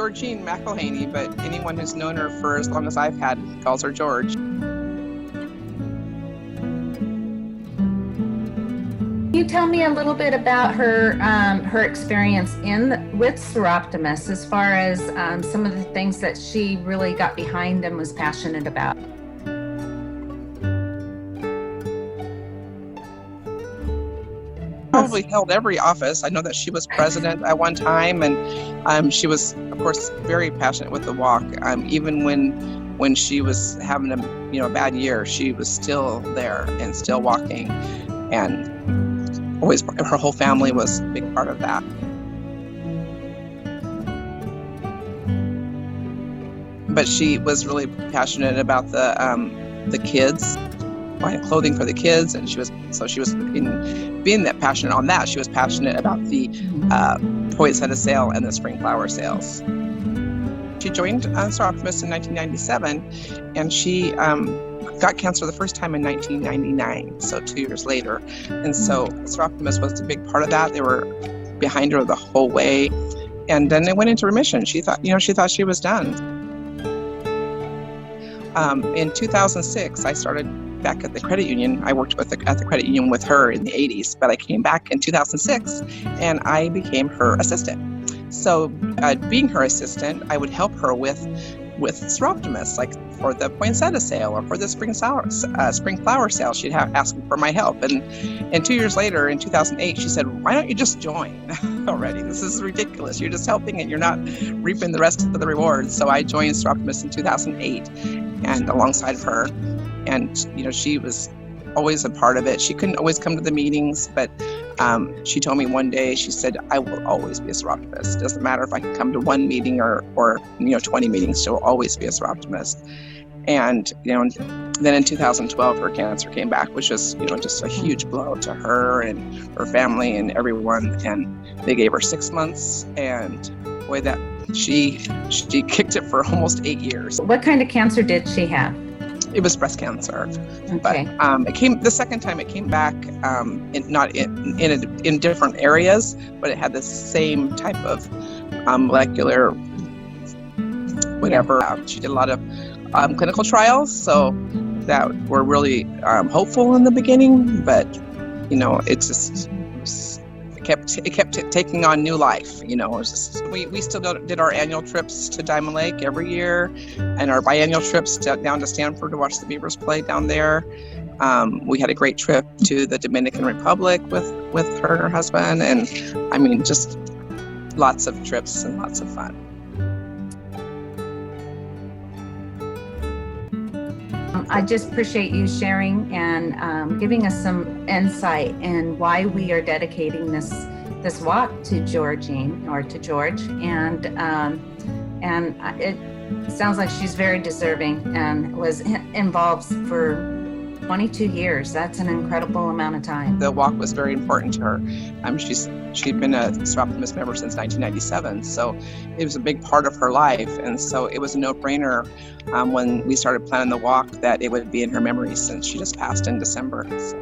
Georgene McAlhany, but anyone who's known her for as long as I've had calls her George. Can you tell me a little bit about her her experience with Soroptimist, as far as some of the things that she really got behind and was passionate about? Probably held every office. I know that she was president at one time, and she was, of course, very passionate with the walk. Even when she was having a bad year, she was still there and still walking, and always her whole family was a big part of that. But she was really passionate about the kids, buying clothing for the kids, and she was in being that passionate on that. She was passionate about the poinsettia sale and the spring flower sales. She joined Soroptimist in 1997, and she got cancer the first time in 1999, so 2 years later. And so Soroptimist was a big part of that. They were behind her the whole way, and then they went into remission. She thought she was done. In 2006, I started back at the credit union. I worked at the credit union with her in the 80s, but I came back in 2006 and I became her assistant. So being her assistant, I would help her with Soroptimist, like for the poinsettia sale or for the spring flower sale. She'd ask for my help. And 2 years later, in 2008, she said, "Why don't you just join already? This is ridiculous. You're just helping and you're not reaping the rest of the rewards." So I joined Soroptimist in 2008 and alongside of her. And, she was always a part of it. She couldn't always come to the meetings, but she told me one day, she said, "I will always be a Soroptimist. Doesn't matter if I can come to one meeting or 20 meetings, she'll always be a Soroptimist." And, then in 2012, her cancer came back, which was, just a huge blow to her and her family and everyone. And they gave her 6 months, and boy, that she kicked it for almost 8 years. What kind of cancer did she have? It was breast cancer. Okay. But it came the second time. It came back in different areas, but it had the same type of molecular whatever. She did a lot of clinical trials, so that were really hopeful in the beginning. But it kept taking on new life. It was just, we still did our annual trips to Diamond Lake every year, and our biannual trips down to Stanford to watch the Beavers play down there. We had a great trip to the Dominican Republic with her and her husband, and just lots of trips and lots of fun. I just appreciate you sharing and giving us some insight in why we are dedicating this walk to Georgene, or to George, and it sounds like she's very deserving and was involved for 22 years. That's an incredible amount of time. The walk was very important to her. She'd been a Soroptimist member since 1997, so it was a big part of her life. And so it was a no-brainer when we started planning the walk that it would be in her memory, since she just passed in December. So.